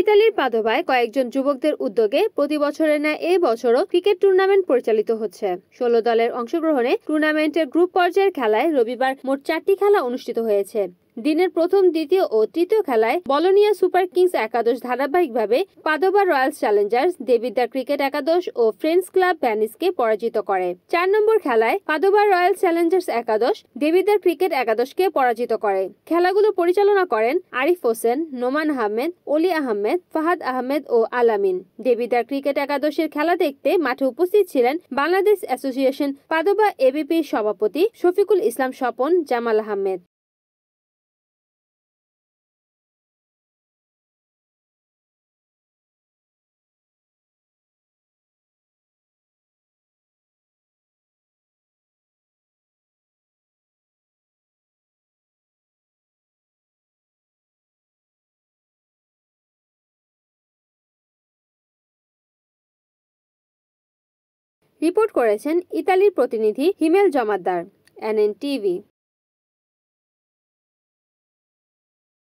ইতালির পাদোভায় কয়েকজন যুবকদের উদ্যোগে প্রতি বছরের ন্যায় এই বছরও ক্রিকেট টুর্নামেন্ট পরিচালিত হচ্ছে। 16 দলের অংশগ্রহণে টুর্নামেন্টের গ্রুপ পর্যায়ের খেলায় রবিবার মোট 4টি খেলা অনুষ্ঠিত হয়েছে। দিনের প্রথম, দ্বিতীয় ও তৃতীয় খেলায় বলোনিয়া সুপার কিংস একাদশ ধারাবাহিকভাবে পাদোভা রয়্যালস চ্যালেঞ্জার্স, দেবিদ্বার ক্রিকেট একাদশ ও ফ্রেন্ডস ক্লাব ভ্যানিসকে পরাজিত করে। 4 নম্বর খেলায় পাদোভা রয়্যালস চ্যালেঞ্জার্স একাদশ দেবিদ্বার ক্রিকেট একাদশকে পরাজিত করে। খেলাগুলো পরিচালনা করেন আরিফ হোসেন, নোমান আহমেদ, অলি আহমেদ, ফাহাদ আহমেদ ও আলামিন। দেবিদ্বার ক্রিকেট একাদশের খেলা দেখতে মাঠে উপস্থিত ছিলেন বাংলাদেশ অ্যাসোসিয়েশন পাদোভা এবিপির সভাপতি শফিকুল ইসলাম স্বপন, জামাল আহমেদ। রিপোর্ট করেছেন ইতালির প্রতিনিধি হিমেল জমাদ্দার, এনএনটিভি।